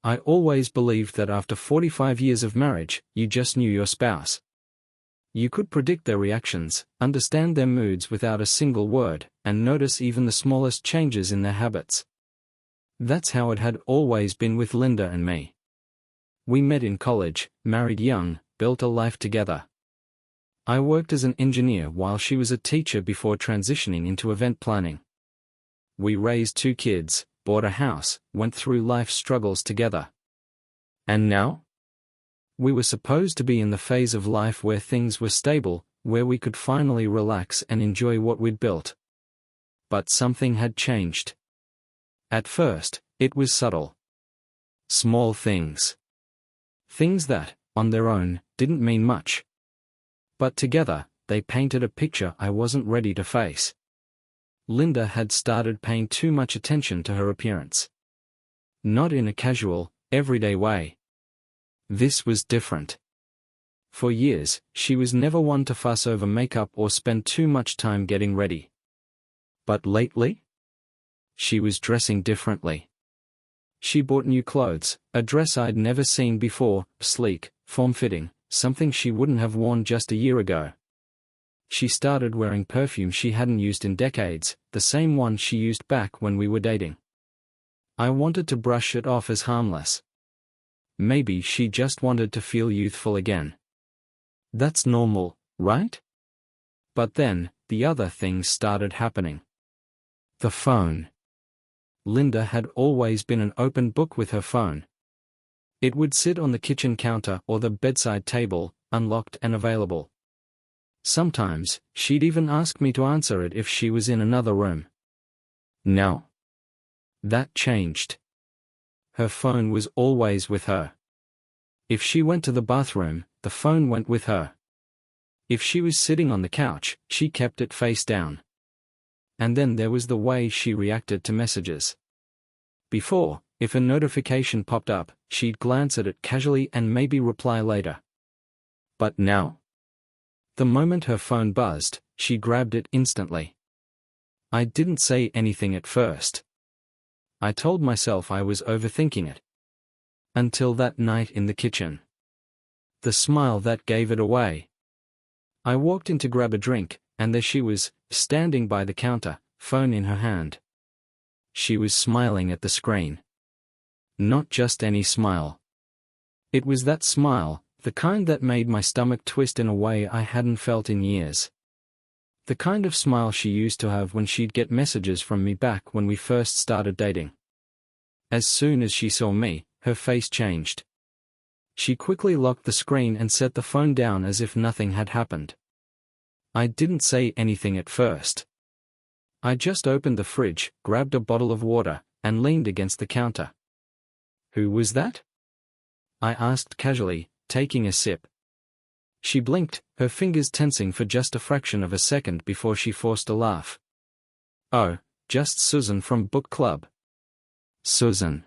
I always believed that after 45 years of marriage, you just knew your spouse. You could predict their reactions, understand their moods without a single word, and notice even the smallest changes in their habits. That's how it had always been with Linda and me. We met in college, married young, built a life together. I worked as an engineer while she was a teacher before transitioning into event planning. We raised 2 kids, bought a house, went through life struggles together. And now? We were supposed to be in the phase of life where things were stable, where we could finally relax and enjoy what we'd built. But something had changed. At first, it was subtle. Small things. Things that, on their own, didn't mean much. But together, they painted a picture I wasn't ready to face. Linda had started paying too much attention to her appearance. Not in a casual, everyday way. This was different. For years, she was never one to fuss over makeup or spend too much time getting ready. But lately? She was dressing differently. She bought new clothes, a dress I'd never seen before, sleek, form-fitting, something she wouldn't have worn just a year ago. She started wearing perfume she hadn't used in decades, the same one she used back when we were dating. I wanted to brush it off as harmless. Maybe she just wanted to feel youthful again. That's normal, right? But then, the other things started happening. The phone. Linda had always been an open book with her phone. It would sit on the kitchen counter or the bedside table, unlocked and available. Sometimes, she'd even ask me to answer it if she was in another room. Now, that changed. Her phone was always with her. If she went to the bathroom, the phone went with her. If she was sitting on the couch, she kept it face down. And then there was the way she reacted to messages. Before, if a notification popped up, she'd glance at it casually and maybe reply later. But now? The moment her phone buzzed, she grabbed it instantly. I didn't say anything at first. I told myself I was overthinking it. Until that night in the kitchen. The smile that gave it away. I walked in to grab a drink, and there she was, standing by the counter, phone in her hand. She was smiling at the screen. Not just any smile. It was that smile, the kind that made my stomach twist in a way I hadn't felt in years. The kind of smile she used to have when she'd get messages from me back when we first started dating. As soon as she saw me, her face changed. She quickly locked the screen and set the phone down as if nothing had happened. I didn't say anything at first. I just opened the fridge, grabbed a bottle of water, and leaned against the counter. "Who was that?" I asked casually, taking a sip. She blinked, her fingers tensing for just a fraction of a second before she forced a laugh. "Oh, just Susan from book club." Susan.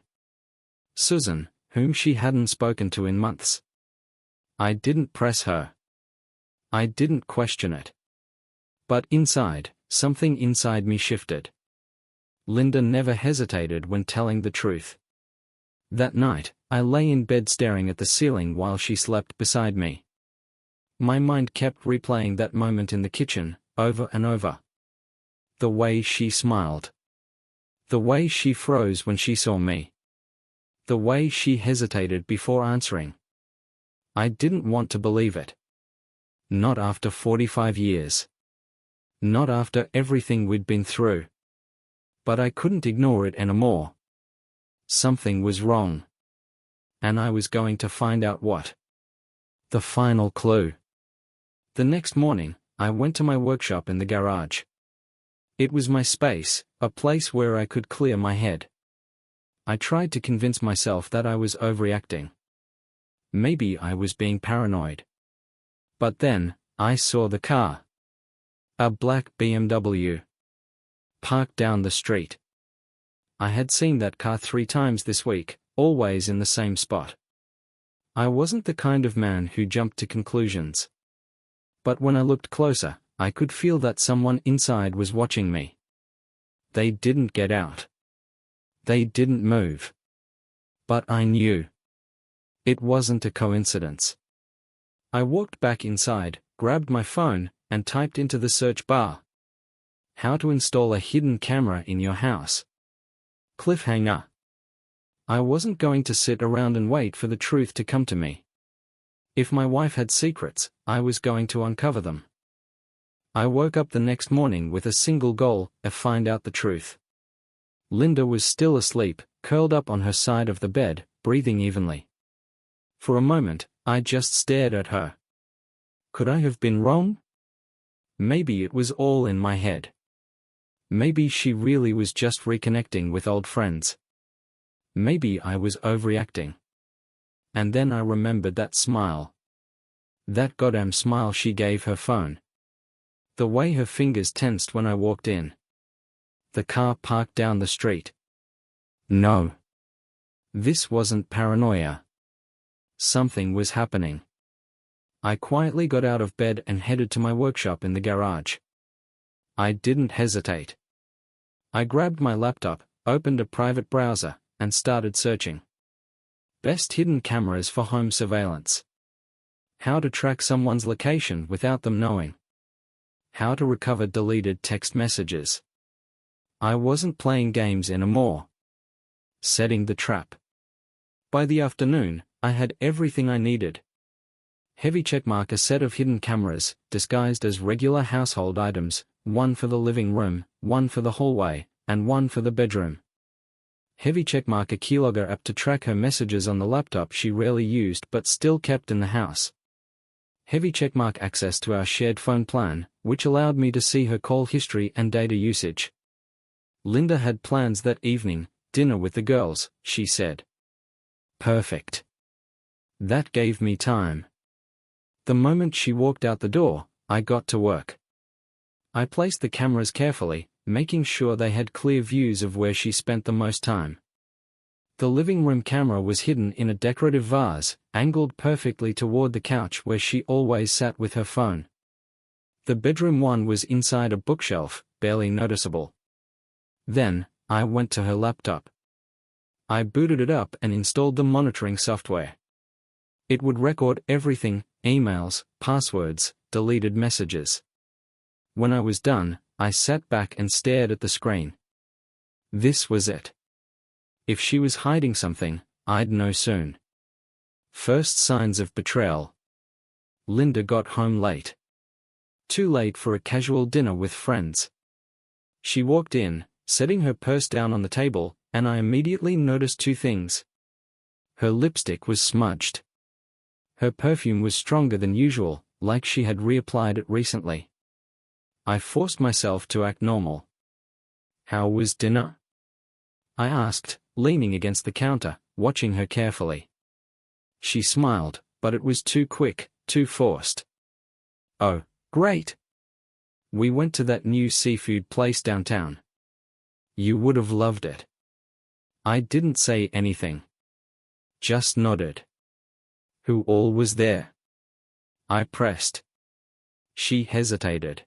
Susan, whom she hadn't spoken to in months. I didn't press her. I didn't question it. But inside, something inside me shifted. Linda never hesitated when telling the truth. That night, I lay in bed staring at the ceiling while she slept beside me. My mind kept replaying that moment in the kitchen, over and over. The way she smiled. The way she froze when she saw me. The way she hesitated before answering. I didn't want to believe it. Not after 45 years. Not after everything we'd been through. But I couldn't ignore it anymore. Something was wrong. And I was going to find out what. The final clue. The next morning, I went to my workshop in the garage. It was my space, a place where I could clear my head. I tried to convince myself that I was overreacting. Maybe I was being paranoid. But then, I saw the car. A black BMW. Parked down the street. I had seen that car 3 times this week, always in the same spot. I wasn't the kind of man who jumped to conclusions. But when I looked closer, I could feel that someone inside was watching me. They didn't get out. They didn't move. But I knew. It wasn't a coincidence. I walked back inside, grabbed my phone, and typed into the search bar. How to install a hidden camera in your house. Cliffhanger. I wasn't going to sit around and wait for the truth to come to me. If my wife had secrets, I was going to uncover them. I woke up the next morning with a single goal: find out the truth. Linda was still asleep, curled up on her side of the bed, breathing evenly. For a moment, I just stared at her. Could I have been wrong? Maybe it was all in my head. Maybe she really was just reconnecting with old friends. Maybe I was overreacting. And then I remembered that smile. That goddamn smile she gave her phone. The way her fingers tensed when I walked in. The car parked down the street. No. This wasn't paranoia. Something was happening. I quietly got out of bed and headed to my workshop in the garage. I didn't hesitate. I grabbed my laptop, opened a private browser, and started searching. Best hidden cameras for home surveillance. How to track someone's location without them knowing. How to recover deleted text messages. I wasn't playing games anymore. Setting the trap. By the afternoon, I had everything I needed. Heavy checkmark: a set of hidden cameras, disguised as regular household items, one for the living room, one for the hallway, and one for the bedroom. Heavy checkmark: a keylogger app to track her messages on the laptop she rarely used but still kept in the house. Heavy checkmark: access to our shared phone plan, which allowed me to see her call history and data usage. Linda had plans that evening, dinner with the girls, she said. Perfect. That gave me time. The moment she walked out the door, I got to work. I placed the cameras carefully, making sure they had clear views of where she spent the most time. The living room camera was hidden in a decorative vase, angled perfectly toward the couch where she always sat with her phone. The bedroom one was inside a bookshelf, barely noticeable. Then, I went to her laptop. I booted it up and installed the monitoring software. It would record everything: emails, passwords, deleted messages. When I was done, I sat back and stared at the screen. This was it. If she was hiding something, I'd know soon. First signs of betrayal. Linda got home late. Too late for a casual dinner with friends. She walked in, setting her purse down on the table, and I immediately noticed two things. Her lipstick was smudged. Her perfume was stronger than usual, like she had reapplied it recently. I forced myself to act normal. How was dinner? I asked, leaning against the counter, watching her carefully. She smiled, but it was too quick, too forced. Oh, great! We went to that new seafood place downtown. You would have loved it. I didn't say anything. Just nodded. Who all was there? I pressed. She hesitated.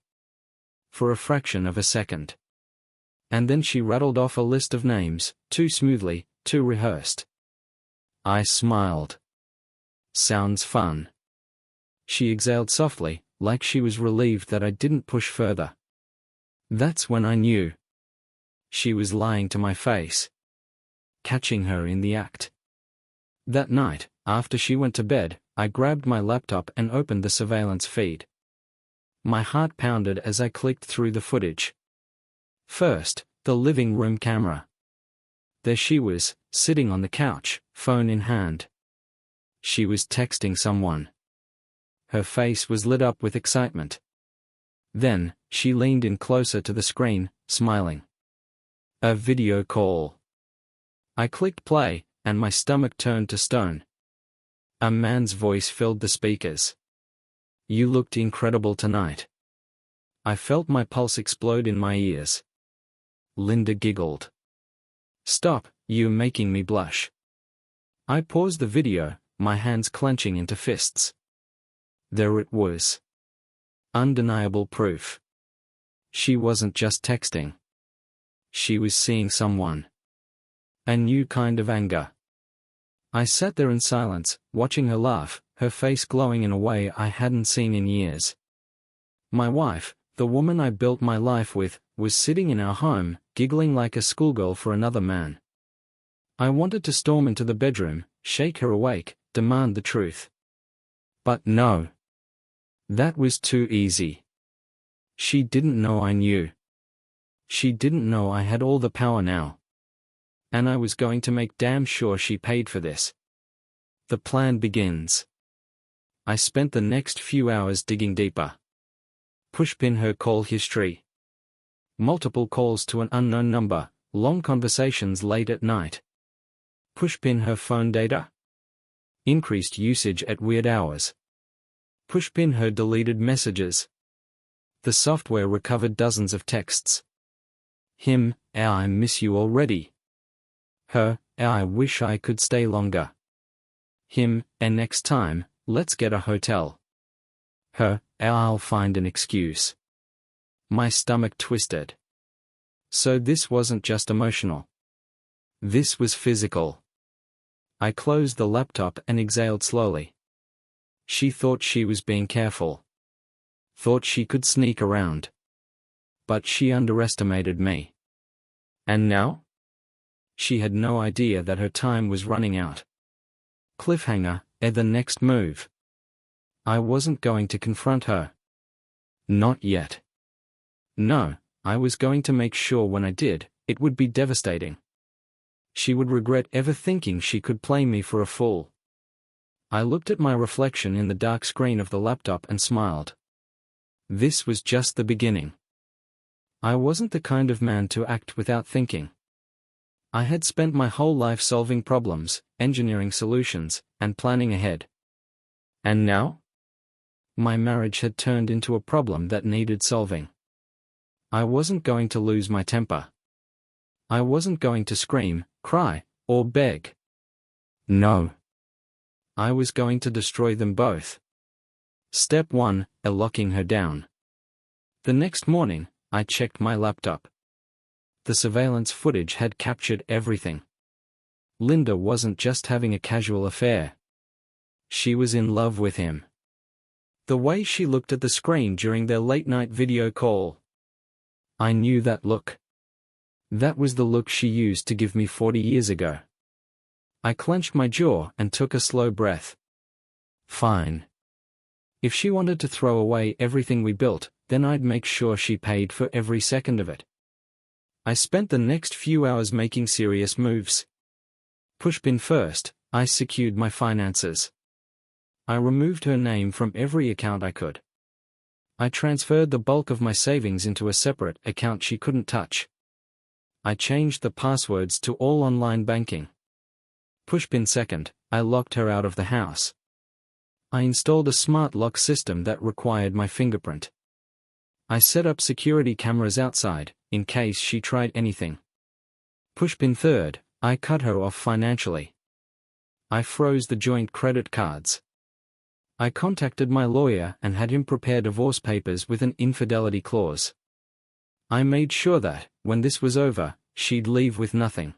For a fraction of a second. And then she rattled off a list of names, too smoothly, too rehearsed. I smiled. Sounds fun. She exhaled softly, like she was relieved that I didn't push further. That's when I knew. She was lying to my face. Catching her in the act. That night, after she went to bed, I grabbed my laptop and opened the surveillance feed. My heart pounded as I clicked through the footage. First, the living room camera. There she was, sitting on the couch, phone in hand. She was texting someone. Her face was lit up with excitement. Then, she leaned in closer to the screen, smiling. A video call. I clicked play, and my stomach turned to stone. A man's voice filled the speakers. You looked incredible tonight. I felt my pulse explode in my ears. Linda giggled. Stop, you're making me blush. I paused the video, my hands clenching into fists. There it was. Undeniable proof. She wasn't just texting. She was seeing someone. A new kind of anger. I sat there in silence, watching her laugh, her face glowing in a way I hadn't seen in years. My wife, the woman I built my life with, was sitting in our home, giggling like a schoolgirl for another man. I wanted to storm into the bedroom, shake her awake, demand the truth. But no. That was too easy. She didn't know I knew. She didn't know I had all the power now. And I was going to make damn sure she paid for this. The plan begins. I spent the next few hours digging deeper. Pushpin her call history. Multiple calls to an unknown number, long conversations late at night. Pushpin her phone data. Increased usage at weird hours. Pushpin her deleted messages. The software recovered dozens of texts. Him, I miss you already. Her, I wish I could stay longer. Him, and next time, let's get a hotel. Her, I'll find an excuse. My stomach twisted. So this wasn't just emotional. This was physical. I closed the laptop and exhaled slowly. She thought she was being careful. Thought she could sneak around. But she underestimated me. And now? She had no idea that her time was running out. Cliffhanger, the next move. I wasn't going to confront her. Not yet. No, I was going to make sure when I did, it would be devastating. She would regret ever thinking she could play me for a fool. I looked at my reflection in the dark screen of the laptop and smiled. This was just the beginning. I wasn't the kind of man to act without thinking. I had spent my whole life solving problems, engineering solutions, and planning ahead. And now? My marriage had turned into a problem that needed solving. I wasn't going to lose my temper. I wasn't going to scream, cry, or beg. No. I was going to destroy them both. Step 1, locking her down. The next morning, I checked my laptop. The surveillance footage had captured everything. Linda wasn't just having a casual affair. She was in love with him. The way she looked at the screen during their late-night video call. I knew that look. That was the look she used to give me 40 years ago. I clenched my jaw and took a slow breath. Fine. If she wanted to throw away everything we built, then I'd make sure she paid for every second of it. I spent the next few hours making serious moves. Pushpin first, I secured my finances. I removed her name from every account I could. I transferred the bulk of my savings into a separate account she couldn't touch. I changed the passwords to all online banking. Pushpin second, I locked her out of the house. I installed a smart lock system that required my fingerprint. I set up security cameras outside, in case she tried anything. Pushpin third, I cut her off financially. I froze the joint credit cards. I contacted my lawyer and had him prepare divorce papers with an infidelity clause. I made sure that, when this was over, she'd leave with nothing.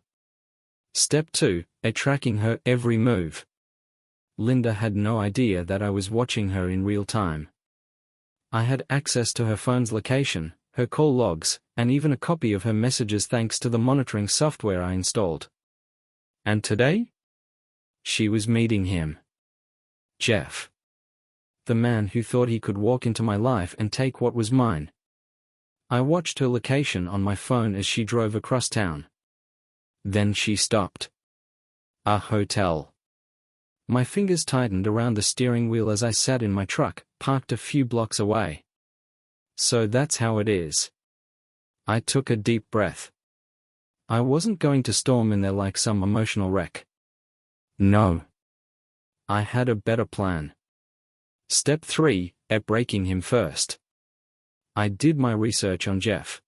Step 2, tracking her every move. Linda had no idea that I was watching her in real time. I had access to her phone's location, her call logs, and even a copy of her messages thanks to the monitoring software I installed. And today? She was meeting him. Jeff. The man who thought he could walk into my life and take what was mine. I watched her location on my phone as she drove across town. Then she stopped. A hotel. My fingers tightened around the steering wheel as I sat in my truck, parked a few blocks away. So that's how it is. I took a deep breath. I wasn't going to storm in there like some emotional wreck. No. I had a better plan. Step 3, breaking him first. I did my research on Jeff.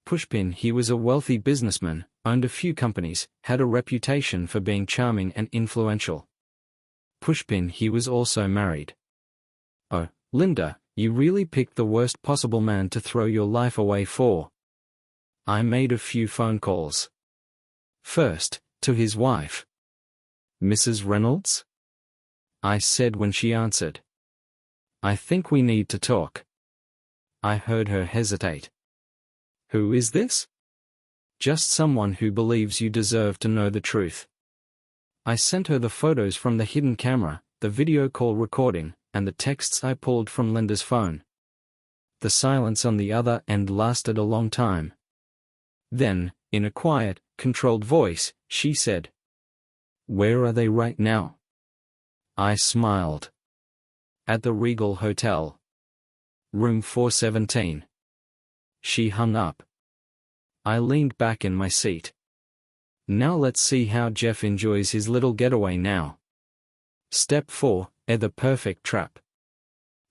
Pushpin, he was a wealthy businessman, owned a few companies, had a reputation for being charming and influential. Pushpin, he was also married. Oh, Linda, you really picked the worst possible man to throw your life away for. I made a few phone calls. First, to his wife. Mrs. Reynolds? I said when she answered. I think we need to talk. I heard her hesitate. Who is this? Just someone who believes you deserve to know the truth. I sent her the photos from the hidden camera, the video call recording, and the texts I pulled from Linda's phone. The silence on the other end lasted a long time. Then, in a quiet, controlled voice, she said, "Where are they right now?" I smiled. At the Regal Hotel. Room 417. She hung up. I leaned back in my seat. Now let's see how Jeff enjoys his little getaway now. Step 4, the perfect trap.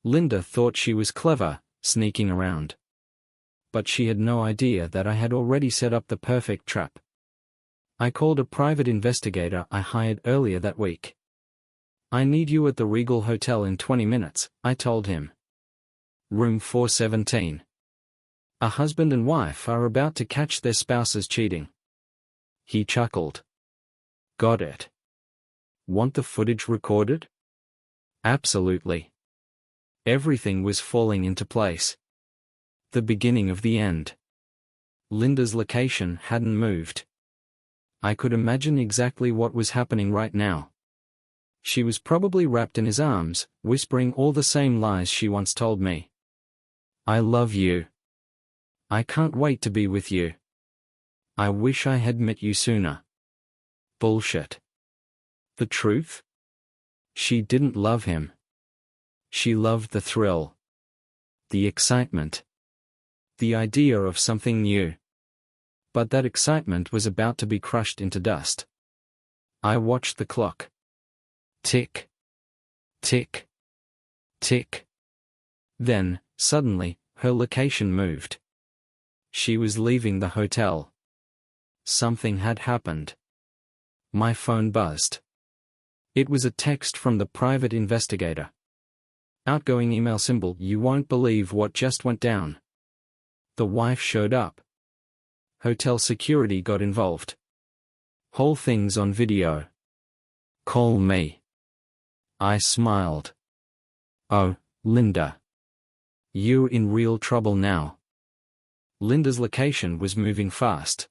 Linda thought she was clever, sneaking around. But she had no idea that I had already set up the perfect trap. I called a private investigator I hired earlier that week. I need you at the Regal Hotel in 20 minutes, I told him. Room 417. A husband and wife are about to catch their spouses cheating. He chuckled. Got it. Want the footage recorded? Absolutely. Everything was falling into place. The beginning of the end. Linda's location hadn't moved. I could imagine exactly what was happening right now. She was probably wrapped in his arms, whispering all the same lies she once told me. I love you. I can't wait to be with you. I wish I had met you sooner. Bullshit. The truth? She didn't love him. She loved the thrill. The excitement. The idea of something new. But that excitement was about to be crushed into dust. I watched the clock. Tick. Tick. Tick. Then, suddenly, her location moved. She was leaving the hotel. Something had happened. My phone buzzed. It was a text from the private investigator. Outgoing email symbol. You won't believe what just went down. The wife showed up. Hotel security got involved. Whole thing's on video. Call me. I smiled. Oh, Linda. You're in real trouble now. Linda's location was moving fast.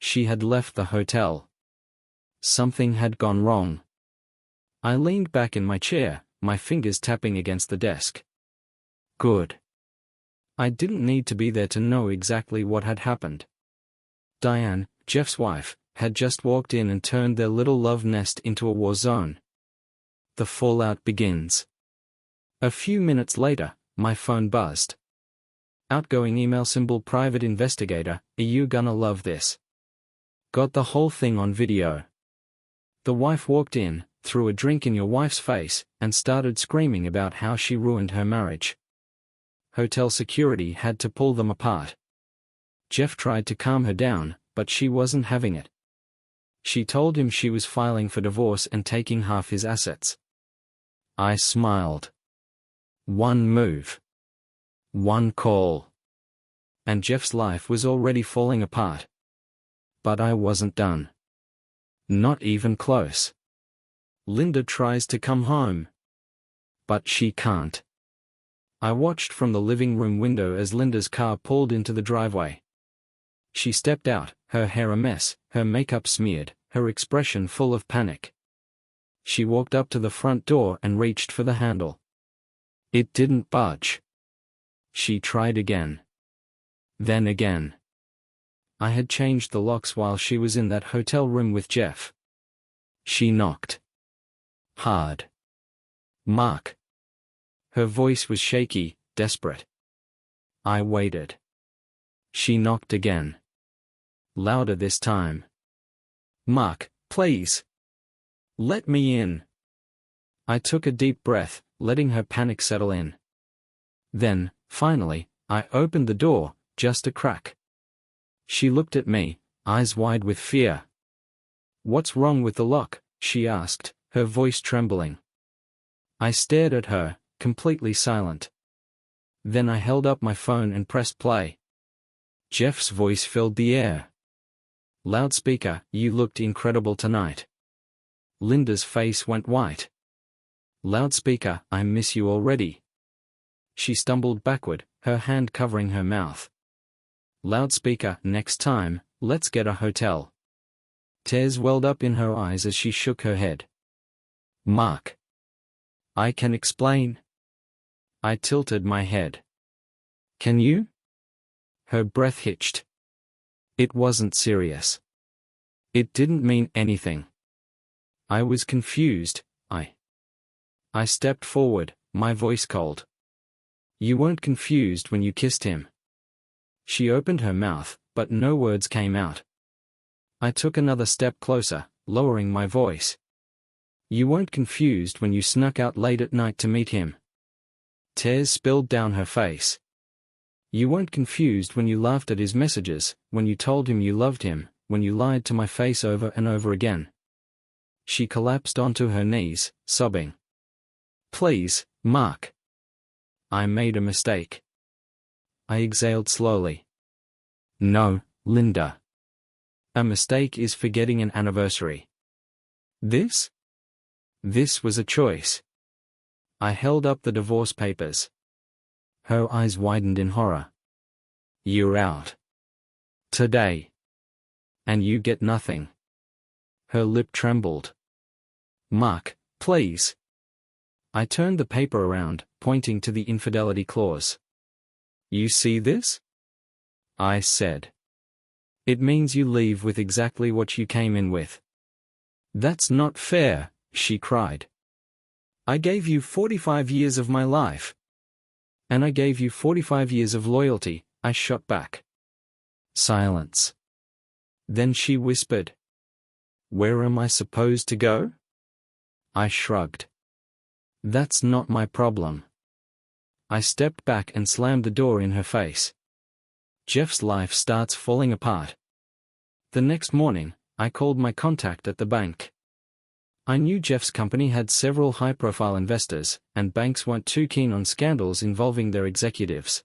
She had left the hotel. Something had gone wrong. I leaned back in my chair, my fingers tapping against the desk. Good. I didn't need to be there to know exactly what had happened. Diane, Jeff's wife, had just walked in and turned their little love nest into a war zone. The fallout begins. A few minutes later, my phone buzzed. Outgoing email symbol. Private investigator. Are you gonna love this? Got the whole thing on video. The wife walked in, threw a drink in your wife's face, and started screaming about how she ruined her marriage. Hotel security had to pull them apart. Jeff tried to calm her down, but she wasn't having it. She told him she was filing for divorce and taking half his assets. I smiled. One move. One call. And Jeff's life was already falling apart. But I wasn't done. Not even close. Linda tries to come home. But she can't. I watched from the living room window as Linda's car pulled into the driveway. She stepped out, her hair a mess, her makeup smeared, her expression full of panic. She walked up to the front door and reached for the handle. It didn't budge. She tried again. Then again. I had changed the locks while she was in that hotel room with Jeff. She knocked. Hard. Mark. Her voice was shaky, desperate. I waited. She knocked again. Louder this time. Mark, please. Let me in. I took a deep breath, letting her panic settle in. Then, finally, I opened the door, just a crack. She looked at me, eyes wide with fear. What's wrong with the lock? She asked, her voice trembling. I stared at her, completely silent. Then I held up my phone and pressed play. Jeff's voice filled the air. Loudspeaker, you looked incredible tonight. Linda's face went white. Loudspeaker, I miss you already. She stumbled backward, her hand covering her mouth. Loudspeaker, next time, let's get a hotel. Tears welled up in her eyes as she shook her head. Mark. I can explain. I tilted my head. Can you? Her breath hitched. It wasn't serious. It didn't mean anything. I was confused. I stepped forward, my voice cold. You weren't confused when you kissed him. She opened her mouth, but no words came out. I took another step closer, lowering my voice. You weren't confused when you snuck out late at night to meet him. Tears spilled down her face. You weren't confused when you laughed at his messages, when you told him you loved him, when you lied to my face over and over again. She collapsed onto her knees, sobbing. Please, Mark. I made a mistake. I exhaled slowly. No, Linda. A mistake is forgetting an anniversary. This was a choice. I held up the divorce papers. Her eyes widened in horror. You're out. Today. And you get nothing. Her lip trembled. Mark, please. I turned the paper around, pointing to the infidelity clause. You see this? I said. It means you leave with exactly what you came in with. That's not fair, she cried. I gave you 45 years of my life. And I gave you 45 years of loyalty, I shot back. Silence. Then she whispered. Where am I supposed to go? I shrugged. That's not my problem. I stepped back and slammed the door in her face. Jeff's life starts falling apart. The next morning, I called my contact at the bank. I knew Jeff's company had several high-profile investors, and banks weren't too keen on scandals involving their executives.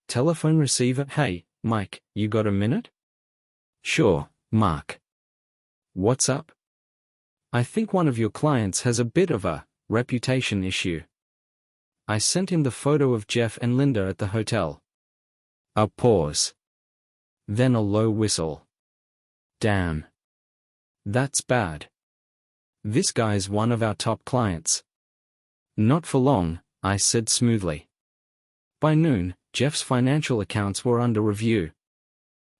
Telephone receiver. Hey, Mike, you got a minute? Sure, Mark. What's up? I think one of your clients has a bit of a reputation issue. I sent him the photo of Jeff and Linda at the hotel. A pause. Then a low whistle. Damn. That's bad. This guy's one of our top clients. Not for long, I said smoothly. By noon, Jeff's financial accounts were under review.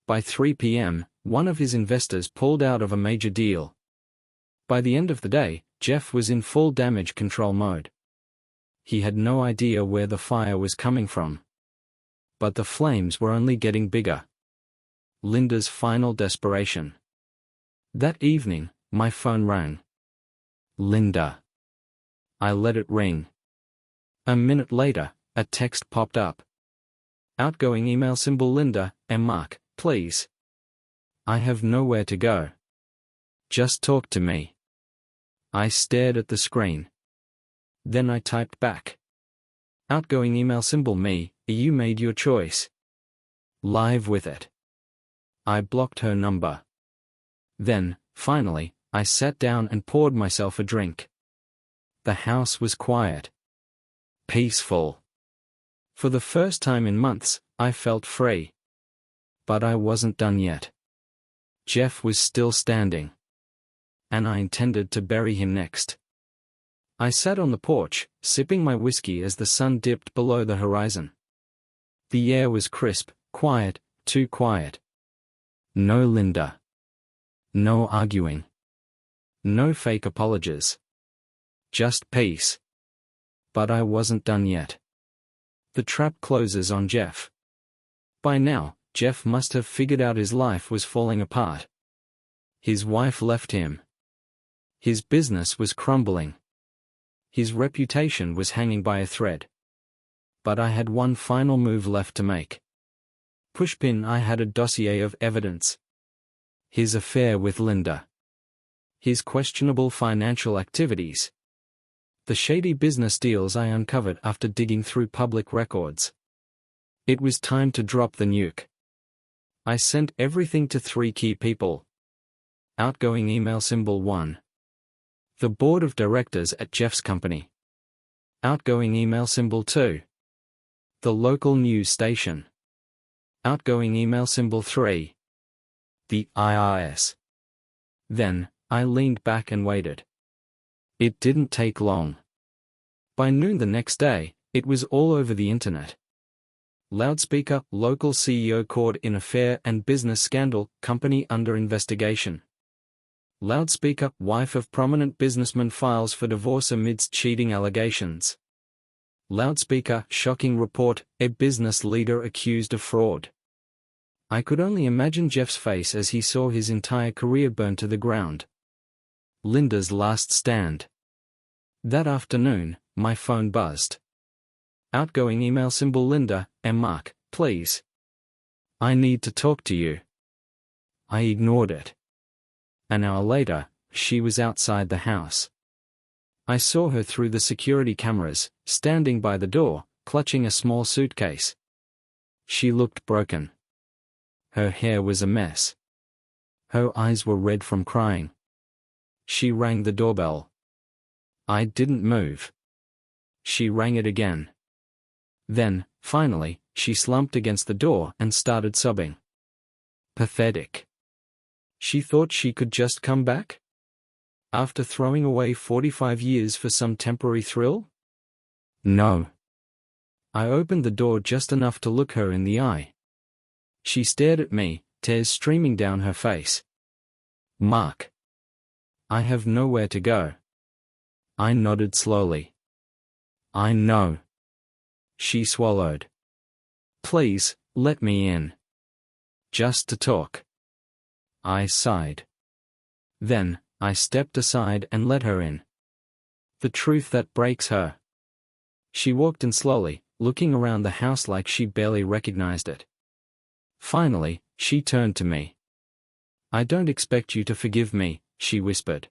By 3 p.m., one of his investors pulled out of a major deal. By the end of the day, Jeff was in full damage control mode. He had no idea where the fire was coming from. But the flames were only getting bigger. Linda's final desperation. That evening, my phone rang. Linda. I let it ring. A minute later, a text popped up. Outgoing email symbol Linda, and Mark, please. I have nowhere to go. Just talk to me. I stared at the screen. Then I typed back. Outgoing email symbol me, you made your choice. Live with it. I blocked her number. Then, finally, I sat down and poured myself a drink. The house was quiet. Peaceful. For the first time in months, I felt free. But I wasn't done yet. Jeff was still standing. And I intended to bury him next. I sat on the porch, sipping my whiskey as the sun dipped below the horizon. The air was crisp, quiet, too quiet. No Linda. No arguing. No fake apologies. Just peace. But I wasn't done yet. The trap closes on Jeff. By now, Jeff must have figured out his life was falling apart. His wife left him. His business was crumbling. His reputation was hanging by a thread. But I had one final move left to make. Pushpin. I had a dossier of evidence. His affair with Linda. His questionable financial activities. The shady business deals I uncovered after digging through public records. It was time to drop the nuke. I sent everything to 3 key people. Outgoing email symbol 1. The board of directors at Jeff's company. Outgoing email symbol 2. The local news station. Outgoing email symbol 3. The IRS. Then, I leaned back and waited. It didn't take long. By noon the next day, it was all over the internet. Loudspeaker, local CEO caught in affair and business scandal, company under investigation. Loudspeaker, wife of prominent businessman files for divorce amidst cheating allegations. Loudspeaker, shocking report, a business leader accused of fraud. I could only imagine Jeff's face as he saw his entire career burn to the ground. Linda's last stand. That afternoon, my phone buzzed. Outgoing email symbol Linda, and Mark, please. I need to talk to you. I ignored it. An hour later, she was outside the house. I saw her through the security cameras, standing by the door, clutching a small suitcase. She looked broken. Her hair was a mess. Her eyes were red from crying. She rang the doorbell. I didn't move. She rang it again. Then, finally, she slumped against the door and started sobbing. Pathetic. She thought she could just come back? After throwing away 45 years for some temporary thrill? No. I opened the door just enough to look her in the eye. She stared at me, tears streaming down her face. Mark. I have nowhere to go. I nodded slowly. I know. She swallowed. Please, let me in. Just to talk. I sighed. Then, I stepped aside and let her in. The truth that breaks her. She walked in slowly, looking around the house like she barely recognized it. Finally, she turned to me. I don't expect you to forgive me, she whispered.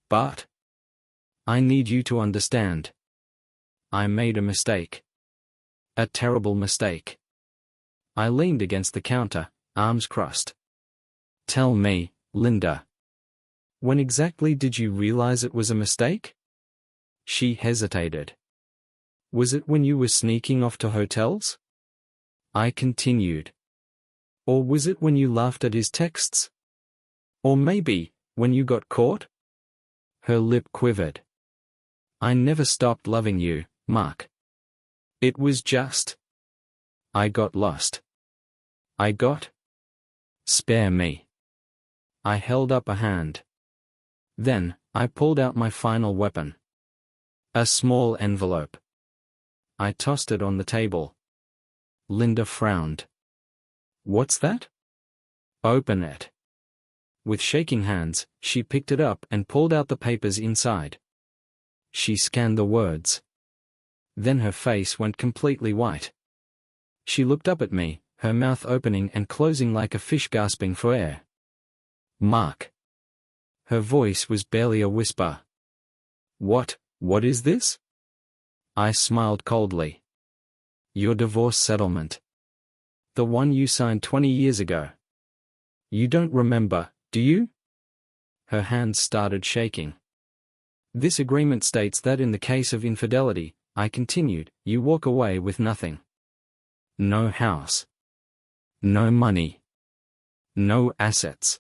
But I need you to understand. I made a mistake. A terrible mistake. I leaned against the counter, arms crossed. Tell me, Linda. When exactly did you realize it was a mistake? She hesitated. Was it when you were sneaking off to hotels? I continued. Or was it when you laughed at his texts? Or maybe, when you got caught? Her lip quivered. I never stopped loving you, Mark. It was just. I got lost. I got. Spare me. I held up a hand. Then, I pulled out my final weapon. A small envelope. I tossed it on the table. Linda frowned. What's that? Open it. With shaking hands, she picked it up and pulled out the papers inside. She scanned the words. Then her face went completely white. She looked up at me, her mouth opening and closing like a fish gasping for air. Mark. Her voice was barely a whisper. What is this? I smiled coldly. Your divorce settlement. The one you signed 20 years ago. You don't remember, do you? Her hands started shaking. This agreement states that in the case of infidelity, I continued, you walk away with nothing. No house. No money. No assets.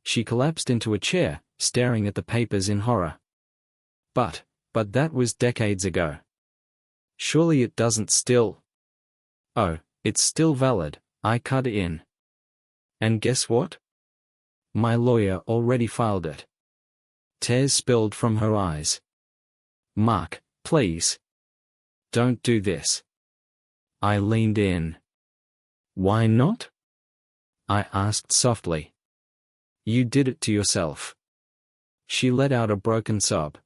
She collapsed into a chair, staring at the papers in horror. But that was decades ago. Surely it doesn't still. Oh, it's still valid, I cut in. And guess what? My lawyer already filed it. Tears spilled from her eyes. Mark, please. Don't do this. I leaned in. Why not? I asked softly. You did it to yourself. She let out a broken sob.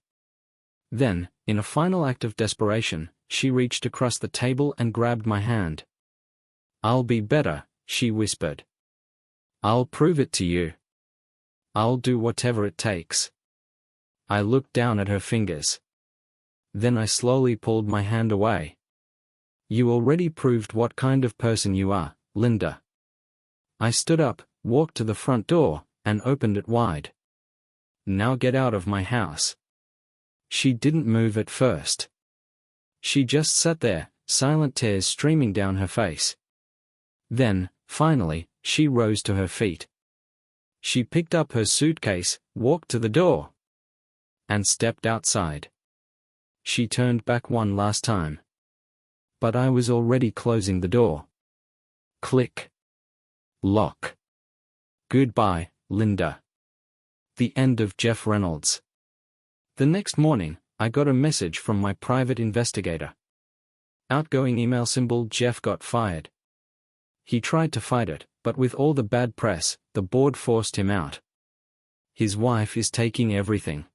Then, in a final act of desperation, she reached across the table and grabbed my hand. I'll be better, she whispered. I'll prove it to you. I'll do whatever it takes. I looked down at her fingers. Then I slowly pulled my hand away. You already proved what kind of person you are, Linda. I stood up, walked to the front door, and opened it wide. Now get out of my house." She didn't move at first. She just sat there, silent tears streaming down her face. Then, finally, she rose to her feet. She picked up her suitcase, walked to the door, and stepped outside. She turned back one last time. But I was already closing the door. Click. Lock. Goodbye, Linda. The end of Jeff Reynolds. The next morning, I got a message from my private investigator. Outgoing email symbol: Jeff got fired. He tried to fight it, but with all the bad press, the board forced him out. His wife is taking everything.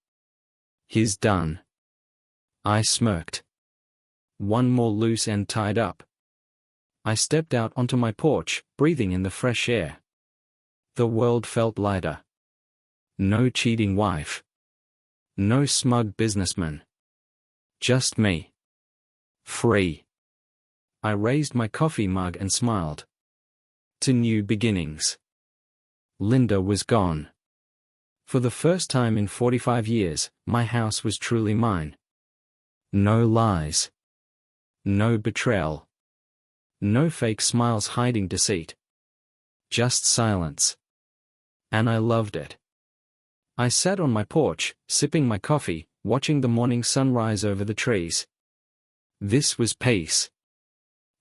He's done. I smirked. One more loose end tied up. I stepped out onto my porch, breathing in the fresh air. The world felt lighter. No cheating wife. No smug businessman. Just me. Free. I raised my coffee mug and smiled. To new beginnings. Linda was gone. For the first time in 45 years, my house was truly mine. No lies. No betrayal. No fake smiles hiding deceit. Just silence. And I loved it. I sat on my porch, sipping my coffee, watching the morning sun rise over the trees. This was peace.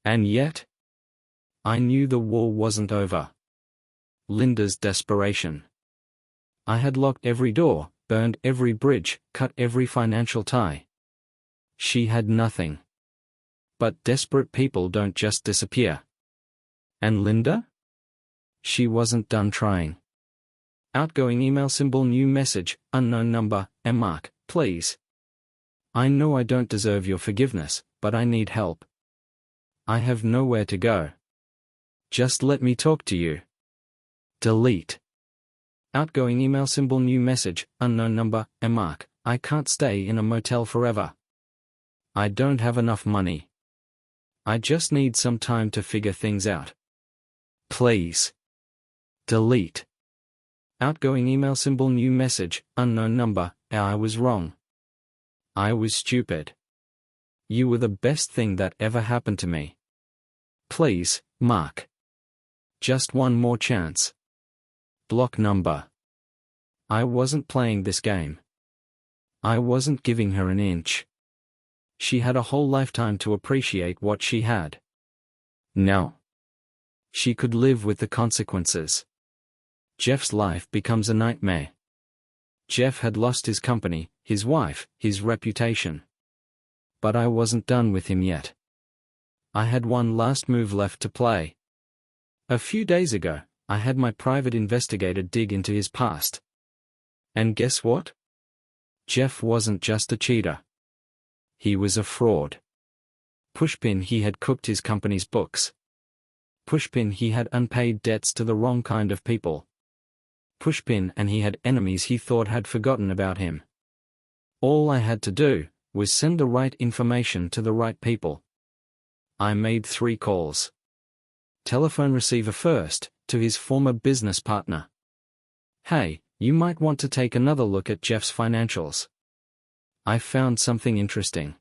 And yet, I knew the war wasn't over. Linda's desperation. I had locked every door, burned every bridge, cut every financial tie. She had nothing. But desperate people don't just disappear. And Linda? She wasn't done trying. Outgoing email symbol: new message, unknown number, Mark, please. I know I don't deserve your forgiveness, but I need help. I have nowhere to go. Just let me talk to you. Delete. Outgoing email symbol: new message, unknown number, Mark, I can't stay in a motel forever. I don't have enough money. I just need some time to figure things out. Please. Delete. Outgoing email symbol: new message, unknown number, I was wrong. I was stupid. You were the best thing that ever happened to me. Please, Mark. Just one more chance. Block number. I wasn't playing this game. I wasn't giving her an inch. She had a whole lifetime to appreciate what she had. Now, she could live with the consequences. Jeff's life becomes a nightmare. Jeff had lost his company, his wife, his reputation. But I wasn't done with him yet. I had one last move left to play. A few days ago, I had my private investigator dig into his past. And guess what? Jeff wasn't just a cheater. He was a fraud. Pushpin: he had cooked his company's books. Pushpin: he had unpaid debts to the wrong kind of people. Pushpin: and he had enemies he thought had forgotten about him. All I had to do was send the right information to the right people. I made 3 calls. Telephone receiver first, to his former business partner. Hey, you might want to take another look at Jeff's financials. I found something interesting.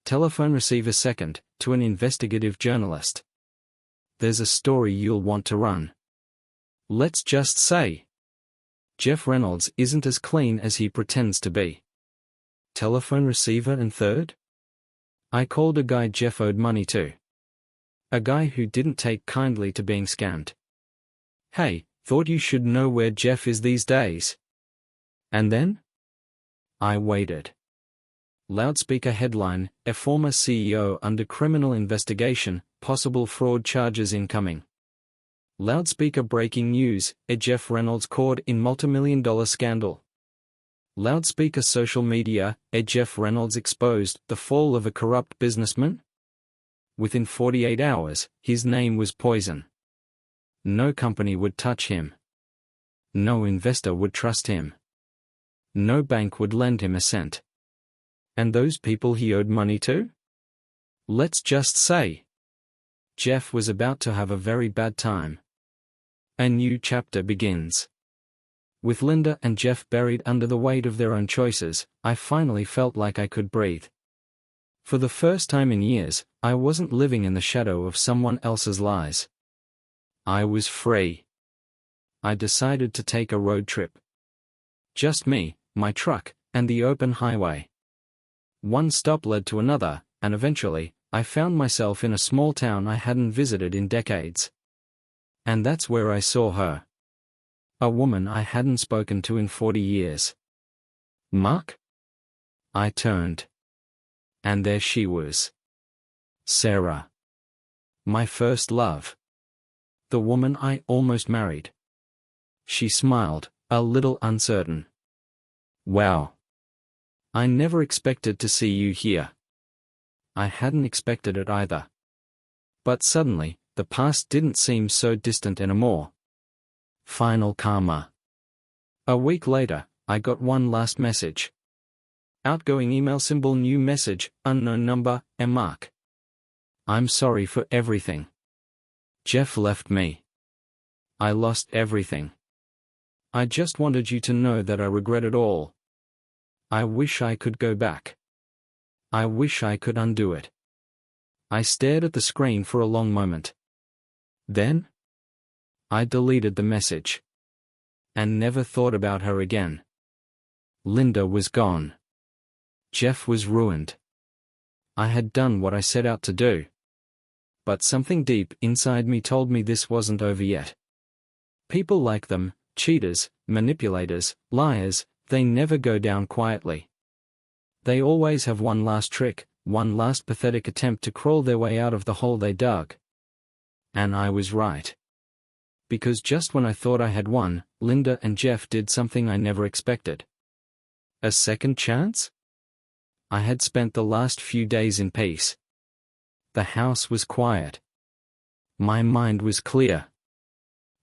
Telephone receiver second, to an investigative journalist. There's a story you'll want to run. Let's just say, Jeff Reynolds isn't as clean as he pretends to be. Telephone receiver and third? I called a guy Jeff owed money to. A guy who didn't take kindly to being scammed. Hey, thought you should know where Jeff is these days. And then? I waited. Loudspeaker headline: a former CEO under criminal investigation, possible fraud charges incoming. Loudspeaker breaking news: a Jeff Reynolds caught in multimillion-dollar scandal. Loudspeaker social media: a Jeff Reynolds exposed, the fall of a corrupt businessman? Within 48 hours, his name was poison. No company would touch him. No investor would trust him. No bank would lend him a cent. And those people he owed money to? Let's just say, Jeff was about to have a very bad time. A new chapter begins. with Linda and Jeff buried under the weight of their own choices, I finally felt like I could breathe. For the first time in years, I wasn't living in the shadow of someone else's lies. I was free. I decided to take a road trip. Just me, my truck, and the open highway. One stop led to another, and eventually, I found myself in a small town I hadn't visited in decades. And that's where I saw her. A woman I hadn't spoken to in 40 years. Mark? I turned. And there she was. Sarah. My first love. The woman I almost married. She smiled, a little uncertain. Wow. I never expected to see you here. I hadn't expected it either. But suddenly, the past didn't seem so distant anymore. Final karma. A week later, I got one last message. Outgoing email symbol new message, unknown number, Mark. I'm sorry for everything. Jeff left me. I lost everything. I just wanted you to know that I regret it all. I wish I could go back. I wish I could undo it. I stared at the screen for a long moment. Then, I deleted the message. And never thought about her again. Linda was gone. Jeff was ruined. I had done what I set out to do. But something deep inside me told me this wasn't over yet. People like them, cheaters, manipulators, liars, they never go down quietly. They always have one last trick, one last pathetic attempt to crawl their way out of the hole they dug. And I was right. Because just when I thought I had won, Linda and Jeff did something I never expected. A second chance? I had spent the last few days in peace. The house was quiet. My mind was clear.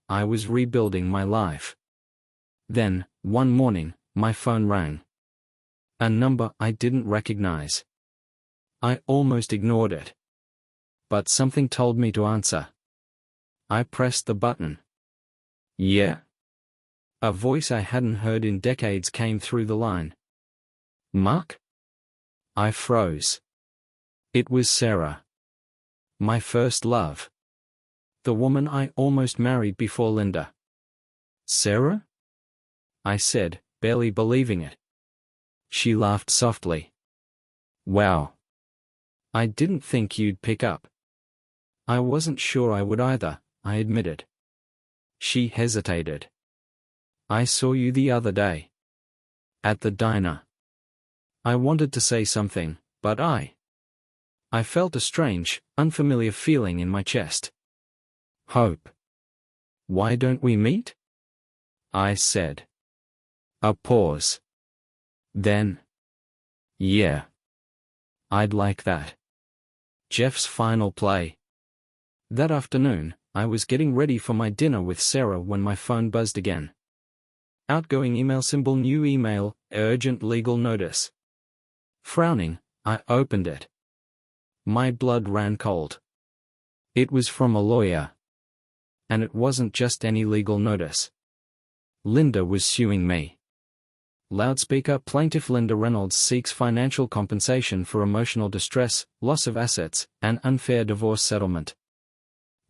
I was rebuilding my life. Then, one morning, my phone rang. A number I didn't recognize. I almost ignored it. But something told me to answer. I pressed the button. Yeah. A voice I hadn't heard in decades came through the line. Mark? I froze. It was Sarah. My first love. The woman I almost married before Linda. Sarah? I said, barely believing it. She laughed softly. Wow. I didn't think you'd pick up. I wasn't sure I would either, I admitted. She hesitated. I saw you the other day. At the diner. I wanted to say something, but I felt a strange, unfamiliar feeling in my chest. Hope. Why don't we meet? I said. A pause. Then. Yeah. I'd like that. Jeff's final play. That afternoon, I was getting ready for my dinner with Sarah when my phone buzzed again. Outgoing email symbol new email, urgent legal notice. Frowning, I opened it. My blood ran cold. It was from a lawyer. And it wasn't just any legal notice. Linda was suing me. Loudspeaker plaintiff Linda Reynolds seeks financial compensation for emotional distress, loss of assets, and unfair divorce settlement.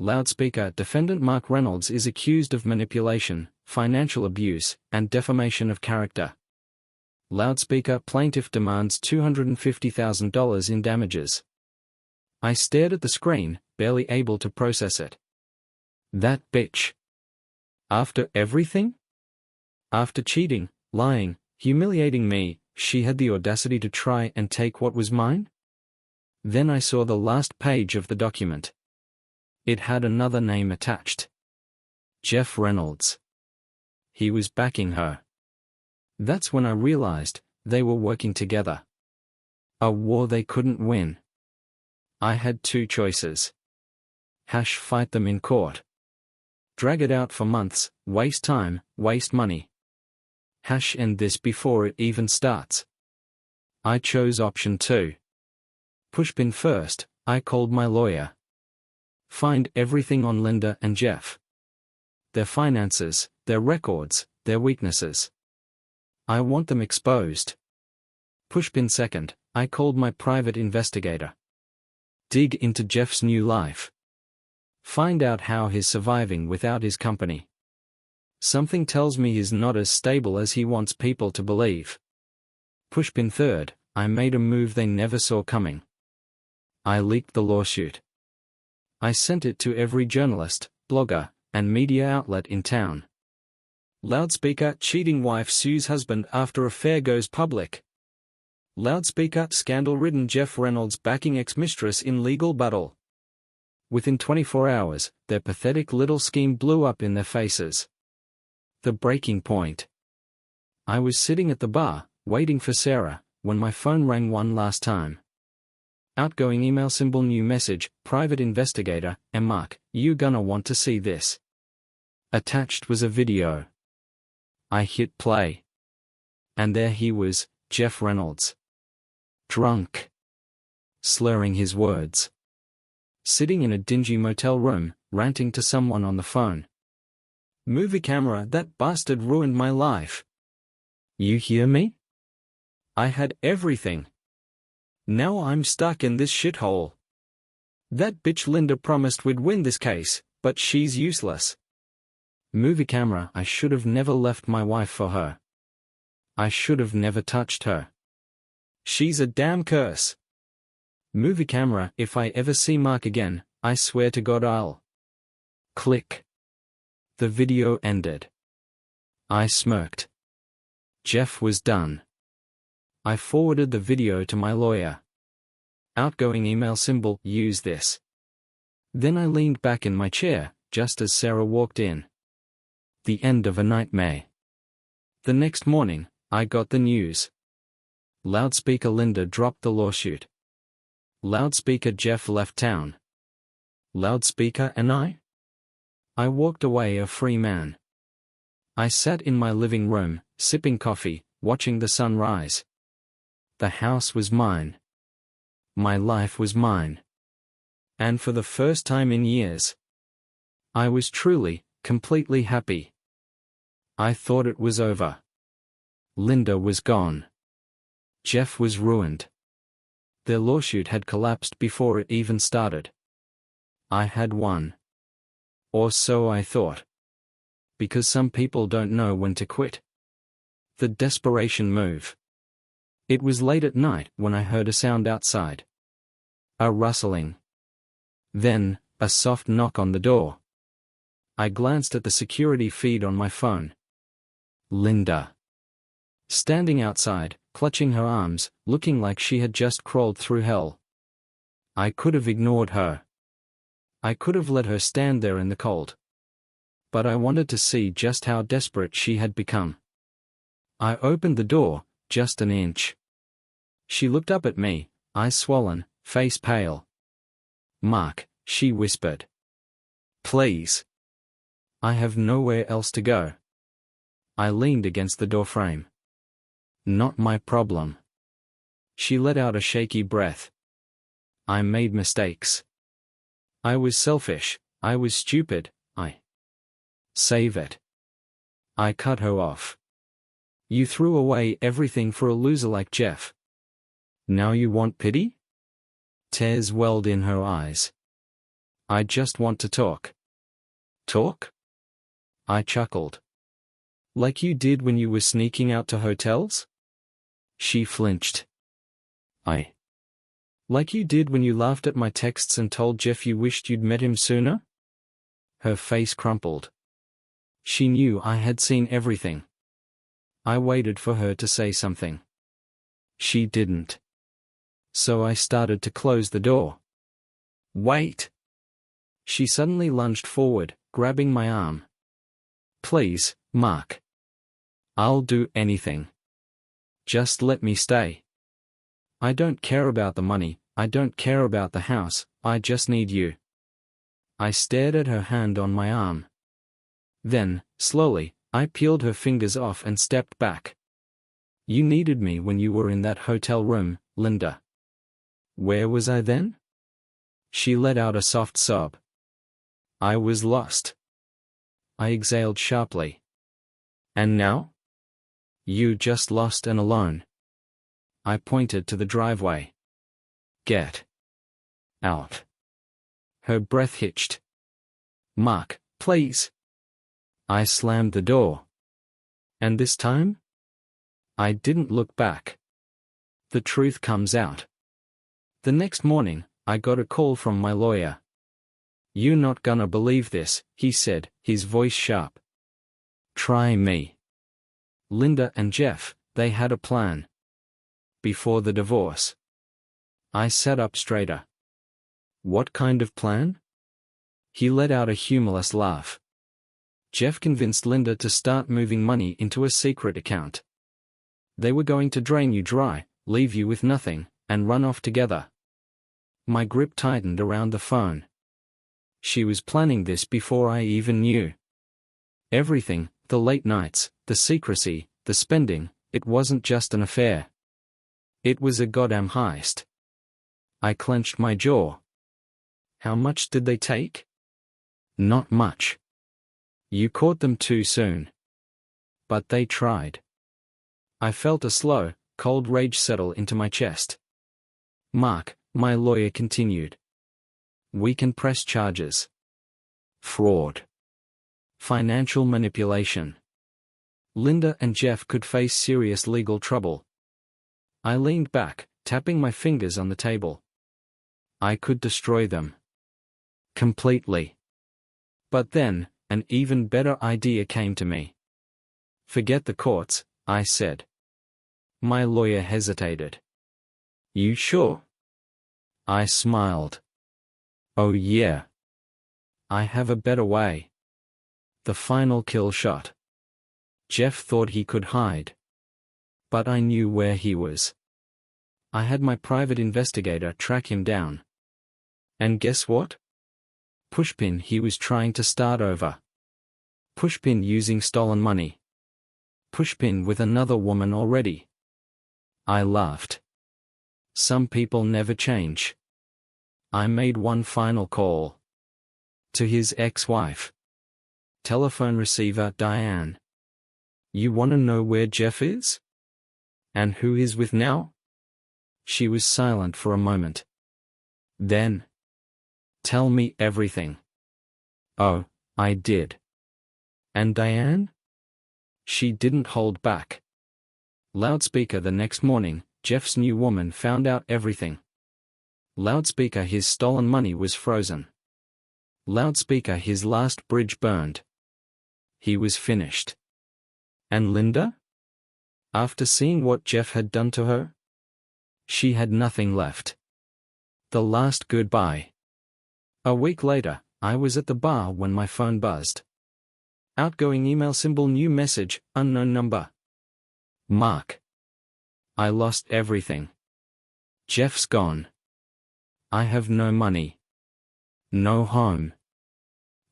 Loudspeaker defendant Mark Reynolds is accused of manipulation, financial abuse, and defamation of character. Loudspeaker plaintiff demands $250,000 in damages. I stared at the screen, barely able to process it. That bitch. After everything? After cheating, lying, humiliating me, she had the audacity to try and take what was mine? Then I saw the last page of the document. It had another name attached. Jeff Reynolds. He was backing her. That's when I realized they were working together. A war they couldn't win. I had two choices. Fight them in court. Drag it out for months, waste time, waste money. End this before it even starts. I chose option 2. Pushpin first, I called my lawyer. Find everything on Linda and Jeff. Their finances, their records, their weaknesses. I want them exposed. Pushpin second, I called my private investigator. Dig into Jeff's new life. Find out how he's surviving without his company. Something tells me he's not as stable as he wants people to believe. Pushpin third, I made a move they never saw coming. I leaked the lawsuit. I sent it to every journalist, blogger, and media outlet in town. Loudspeaker, cheating wife sues husband after affair goes public. Loudspeaker, scandal-ridden Jeff Reynolds backing ex-mistress in legal battle. Within 24 hours, their pathetic little scheme blew up in their faces. The breaking point. I was sitting at the bar, waiting for Sarah, when my phone rang one last time. Outgoing email symbol, new message, private investigator, and Mark, you gonna want to see this. Attached was a video. I hit play. And there he was, Jeff Reynolds. Drunk. Slurring his words. Sitting in a dingy motel room, ranting to someone on the phone. Movie camera, that bastard ruined my life. You hear me? I had everything. Now I'm stuck in this shithole. That bitch Linda promised we'd win this case, but she's useless. Movie camera, I should have never left my wife for her. I should have never touched her. She's a damn curse. Movie camera, if I ever see Mark again, I swear to God I'll. Click. The video ended. I smirked. Jeff was done. I forwarded the video to my lawyer. Outgoing email symbol, use this. Then I leaned back in my chair, just as Sarah walked in. The end of a nightmare. The next morning, I got the news. Loudspeaker Linda dropped the lawsuit. Loudspeaker Jeff left town. Loudspeaker and I walked away a free man. I sat in my living room, sipping coffee, watching the sun rise. The house was mine. My life was mine. And for the first time in years, I was truly, completely happy. I thought it was over. Linda was gone. Jeff was ruined. Their lawsuit had collapsed before it even started. I had won. Or so I thought. Because some people don't know when to quit. The desperation move. It was late at night when I heard a sound outside. A rustling. Then, a soft knock on the door. I glanced at the security feed on my phone. Linda. Standing outside, clutching her arms, looking like she had just crawled through hell. I could have ignored her. I could have let her stand there in the cold. But I wanted to see just how desperate she had become. I opened the door, just an inch. She looked up at me, eyes swollen, face pale. Mark, she whispered. Please. I have nowhere else to go. I leaned against the doorframe. Not my problem. She let out a shaky breath. I made mistakes. I was selfish, I was stupid, Save it. I cut her off. You threw away everything for a loser like Jeff. Now you want pity? Tears welled in her eyes. I just want to talk. Talk? I chuckled. Like you did when you were sneaking out to hotels? She flinched. Like you did when you laughed at my texts and told Jeff you wished you'd met him sooner? Her face crumpled. She knew I had seen everything. I waited for her to say something. She didn't. So I started to close the door. Wait! She suddenly lunged forward, grabbing my arm. Please, Mark. I'll do anything. Just let me stay. I don't care about the money, I don't care about the house, I just need you. I stared at her hand on my arm. Then, slowly, I peeled her fingers off and stepped back. You needed me when you were in that hotel room, Linda. Where was I then? She let out a soft sob. I was lost. I exhaled sharply. And now? You just lost and alone. I pointed to the driveway. Get out. Her breath hitched. Mark, please. I slammed the door. And this time? I didn't look back. The truth comes out. The next morning, I got a call from my lawyer. "You not gonna believe this," he said, his voice sharp. "Try me." Linda and Jeff, they had a plan. Before the divorce. I sat up straighter. "What kind of plan?" He let out a humorless laugh. Jeff convinced Linda to start moving money into a secret account. They were going to drain you dry, leave you with nothing, and run off together. My grip tightened around the phone. She was planning this before I even knew. Everything, the late nights, the secrecy, the spending, it wasn't just an affair. It was a goddamn heist. I clenched my jaw. How much did they take? Not much. You caught them too soon. But they tried. I felt a slow, cold rage settle into my chest. "Mark," my lawyer continued. "We can press charges. Fraud. Financial manipulation. Linda and Jeff could face serious legal trouble." I leaned back, tapping my fingers on the table. I could destroy them. Completely. But then, an even better idea came to me. "Forget the courts," I said. My lawyer hesitated. "You sure?" I smiled. "Oh yeah. I have a better way." The final kill shot. Jeff thought he could hide. But I knew where he was. I had my private investigator track him down. And guess what? Pushpin, he was trying to start over. Pushpin using stolen money. Pushpin with another woman already. I laughed. Some people never change. I made one final call. To his ex-wife. Telephone receiver Diane. "You wanna know where Jeff is? And who he's with now?" She was silent for a moment. Then. "Tell me everything." Oh, I did. And Diane? She didn't hold back. Loudspeaker the next morning, Jeff's new woman found out everything. Loudspeaker, his stolen money was frozen. Loudspeaker, his last bridge burned. He was finished. And Linda? After seeing what Jeff had done to her? She had nothing left. The last goodbye. A week later, I was at the bar when my phone buzzed. Outgoing email symbol, new message, unknown number. Mark. I lost everything. Jeff's gone. I have no money. No home.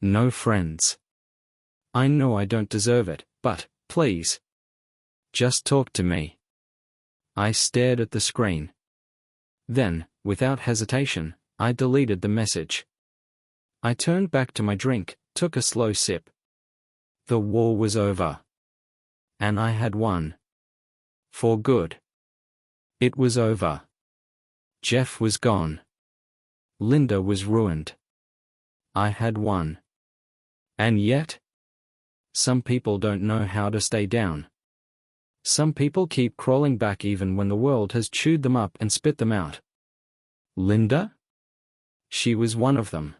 No friends. I know I don't deserve it, but, please. Just talk to me. I stared at the screen. Then, without hesitation, I deleted the message. I turned back to my drink, took a slow sip. The war was over. And I had won. For good. It was over. Jeff was gone. Linda was ruined. I had won. And yet? Some people don't know how to stay down. Some people keep crawling back even when the world has chewed them up and spit them out. Linda? She was one of them.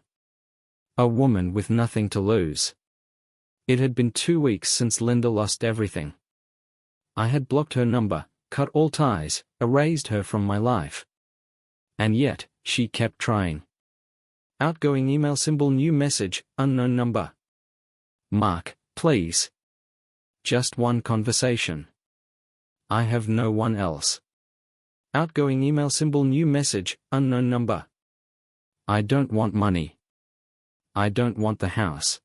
A woman with nothing to lose. It had been 2 weeks since Linda lost everything. I had blocked her number, cut all ties, erased her from my life. And yet, she kept trying. Outgoing email symbol, new message, unknown number. Mark, please. Just one conversation. I have no one else. Outgoing email symbol, new message, unknown number. I don't want money. I don't want the house.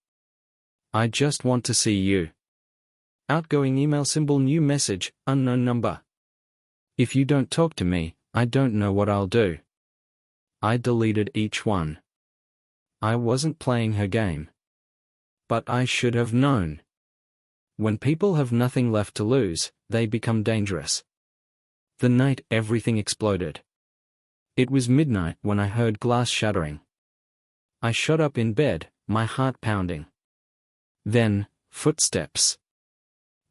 I just want to see you. Outgoing email symbol, new message, unknown number. If you don't talk to me, I don't know what I'll do. I deleted each one. I wasn't playing her game. But I should have known. When people have nothing left to lose, they become dangerous. The night everything exploded. It was midnight when I heard glass shattering. I shot up in bed, my heart pounding. Then, footsteps.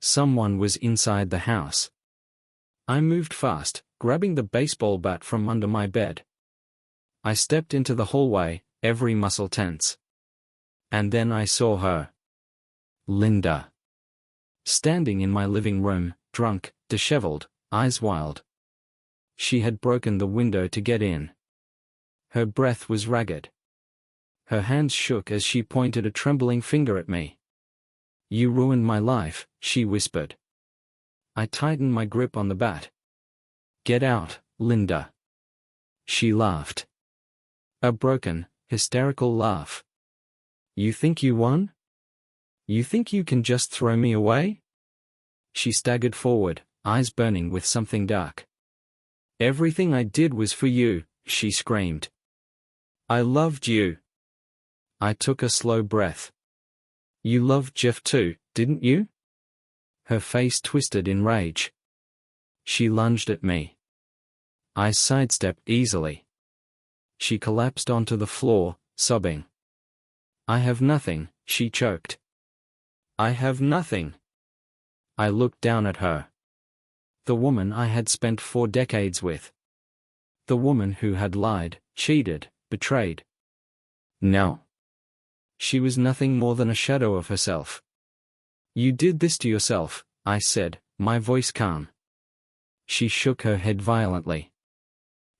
Someone was inside the house. I moved fast, grabbing the baseball bat from under my bed. I stepped into the hallway, every muscle tense. And then I saw her. Linda. Standing in my living room, drunk, disheveled, eyes wild. She had broken the window to get in. Her breath was ragged. Her hands shook as she pointed a trembling finger at me. "You ruined my life," she whispered. I tightened my grip on the bat. "Get out, Linda." She laughed. A broken, hysterical laugh. "You think you won? You think you can just throw me away?" She staggered forward, eyes burning with something dark. "Everything I did was for you," she screamed. "I loved you." I took a slow breath. "You loved Jeff too, didn't you?" Her face twisted in rage. She lunged at me. I sidestepped easily. She collapsed onto the floor, sobbing. "I have nothing," she choked. "I have nothing." I looked down at her. The woman I had spent 4 decades with. The woman who had lied, cheated, betrayed. No. She was nothing more than a shadow of herself. "You did this to yourself," I said, my voice calm. She shook her head violently.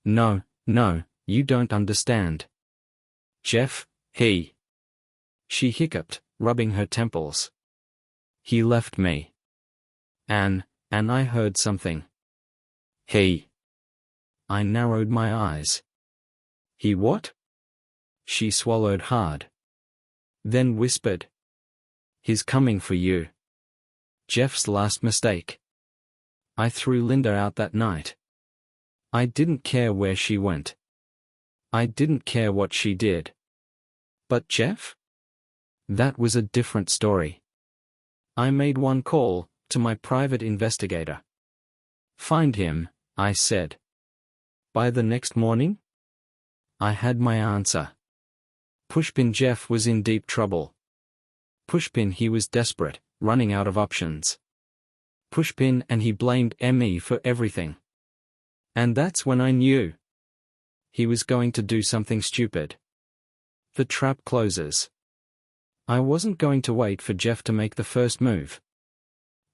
No, you don't understand. Jeff, he." She hiccuped, rubbing her temples. "He left me. And I heard something." "He." I narrowed my eyes. "He what?" She swallowed hard. Then whispered. "He's coming for you. Jeff's last mistake." I threw Linda out that night. I didn't care where she went. I didn't care what she did. But Jeff? That was a different story. I made one call, to my private investigator. "Find him," I said. By the next morning, I had my answer. Pushpin Jeff was in deep trouble. Pushpin he was desperate, running out of options. Pushpin and he blamed me for everything. And that's when I knew. He was going to do something stupid. The trap closes. I wasn't going to wait for Jeff to make the first move.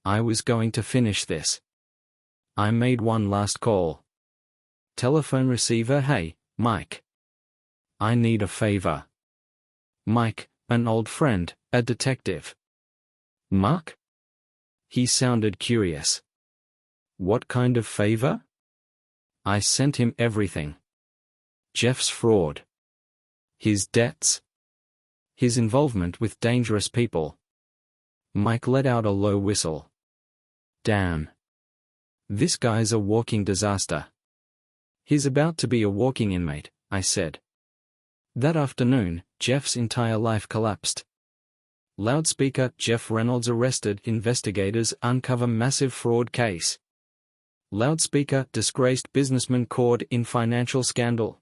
I was going to finish this. I made one last call. Telephone receiver. "Hey, Mike. I need a favor." Mike, an old friend, a detective. "Mark?" He sounded curious. "What kind of favor?" I sent him everything. Jeff's fraud. His debts. His involvement with dangerous people. Mike let out a low whistle. "Damn. This guy's a walking disaster." "He's about to be a walking inmate," I said. That afternoon, Jeff's entire life collapsed. Loudspeaker: "Jeff Reynolds arrested, investigators uncover massive fraud case." Loudspeaker: "Disgraced businessman caught in financial scandal."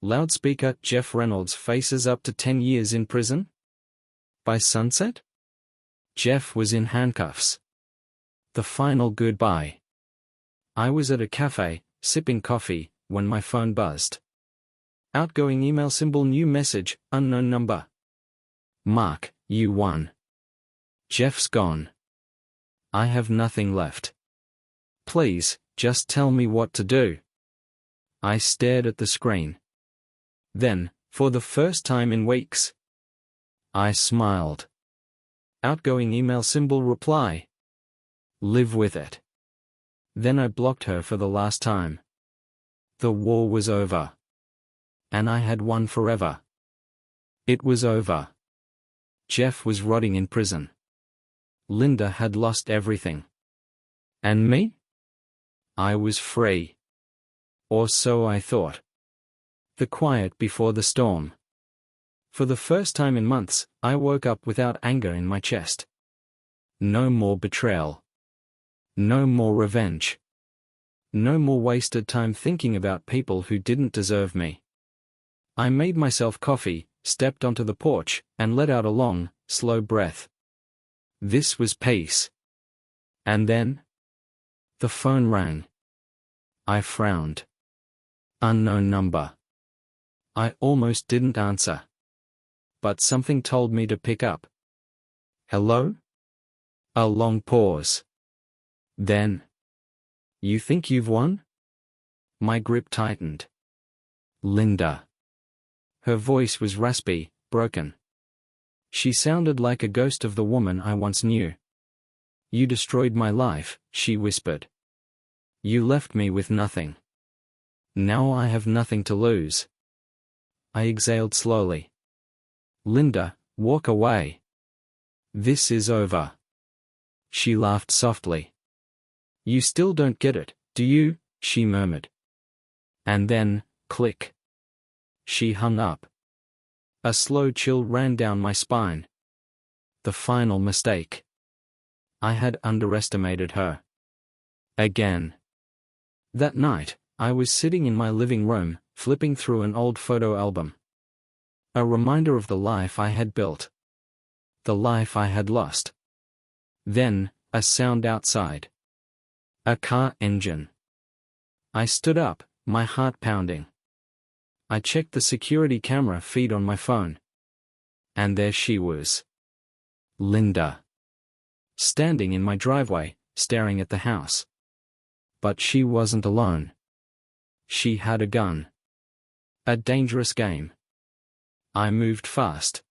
Loudspeaker: "Jeff Reynolds faces up to 10 years in prison?" By sunset, Jeff was in handcuffs. The final goodbye. I was at a cafe, sipping coffee, when my phone buzzed. Outgoing email symbol, new message, unknown number. "Mark, you won. Jeff's gone. I have nothing left. Please, just tell me what to do." I stared at the screen. Then, for the first time in weeks, I smiled. Outgoing email symbol, reply. Live with it. Then I blocked her for the last time. The war was over. And I had won forever. It was over. Jeff was rotting in prison. Linda had lost everything. And me? I was free. Or so I thought. The quiet before the storm. For the first time in months, I woke up without anger in my chest. No more betrayal. No more revenge. No more wasted time thinking about people who didn't deserve me. I made myself coffee, stepped onto the porch, and let out a long, slow breath. This was peace. And then? The phone rang. I frowned. Unknown number. I almost didn't answer. But something told me to pick up. Hello? A long pause. Then. You think you've won? My grip tightened. Linda. Her voice was raspy, broken. She sounded like a ghost of the woman I once knew. You destroyed my life, she whispered. You left me with nothing. Now I have nothing to lose. I exhaled slowly. Linda, walk away. This is over. She laughed softly. You still don't get it, do you? She murmured. And then, click. She hung up. A slow chill ran down my spine. The final mistake. I had underestimated her. Again. That night, I was sitting in my living room, flipping through an old photo album. A reminder of the life I had built. The life I had lost. Then, a sound outside. A car engine. I stood up, my heart pounding. I checked the security camera feed on my phone. And there she was. Linda. Standing in my driveway, staring at the house. But she wasn't alone. She had a gun. A dangerous game. I moved fast.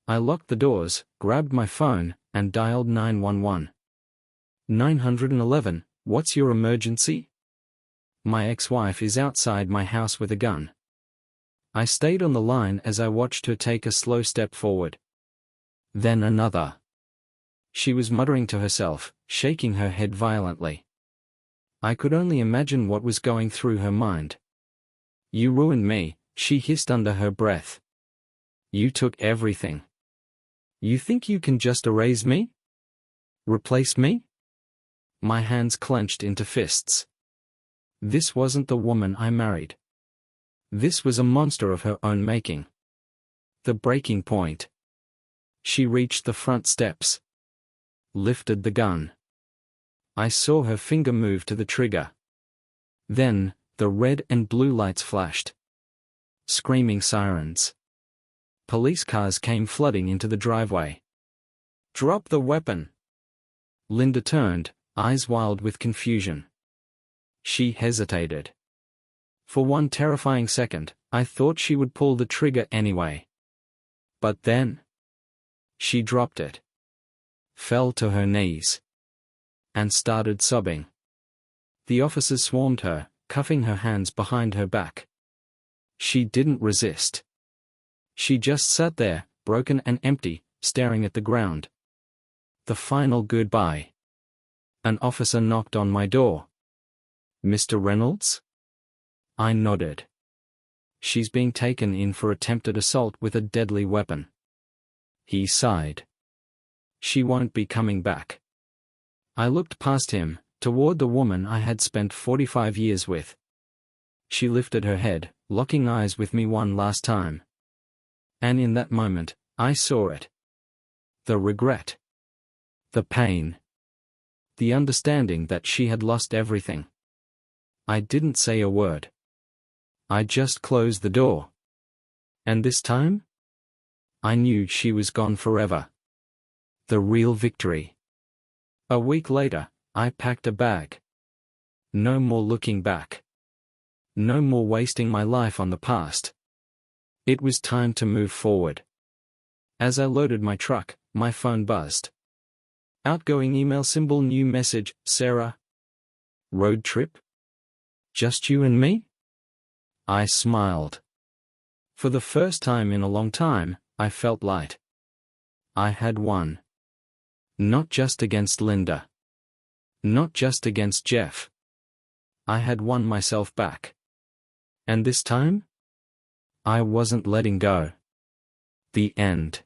I locked the doors, grabbed my phone, and dialed 911. 911, what's your emergency? My ex-wife is outside my house with a gun. I stayed on the line as I watched her take a slow step forward. Then another. She was muttering to herself, shaking her head violently. I could only imagine what was going through her mind. You ruined me, she hissed under her breath. You took everything. You think you can just erase me? Replace me? My hands clenched into fists. This wasn't the woman I married. This was a monster of her own making. The breaking point. She reached the front steps. Lifted the gun. I saw her finger move to the trigger. Then, the red and blue lights flashed. Screaming sirens. Police cars came flooding into the driveway. Drop the weapon. Linda turned, eyes wild with confusion. She hesitated. For one terrifying second, I thought she would pull the trigger anyway. But then, she dropped it. Fell to her knees. And started sobbing. The officers swarmed her, cuffing her hands behind her back. She didn't resist. She just sat there, broken and empty, staring at the ground. The final goodbye. An officer knocked on my door. Mr. Reynolds? I nodded. She's being taken in for attempted assault with a deadly weapon. He sighed. She won't be coming back. I looked past him, toward the woman I had spent 45 years with. She lifted her head, locking eyes with me one last time. And in that moment, I saw it. The regret. The pain. The understanding that she had lost everything. I didn't say a word. I just closed the door. And this time? I knew she was gone forever. The real victory. A week later, I packed a bag. No more looking back. No more wasting my life on the past. It was time to move forward. As I loaded my truck, my phone buzzed. Outgoing email symbol, new message, Sarah. Road trip? Just you and me? I smiled. For the first time in a long time, I felt light. I had won. Not just against Linda. Not just against Jeff. I had won myself back. And this time? I wasn't letting go. The end.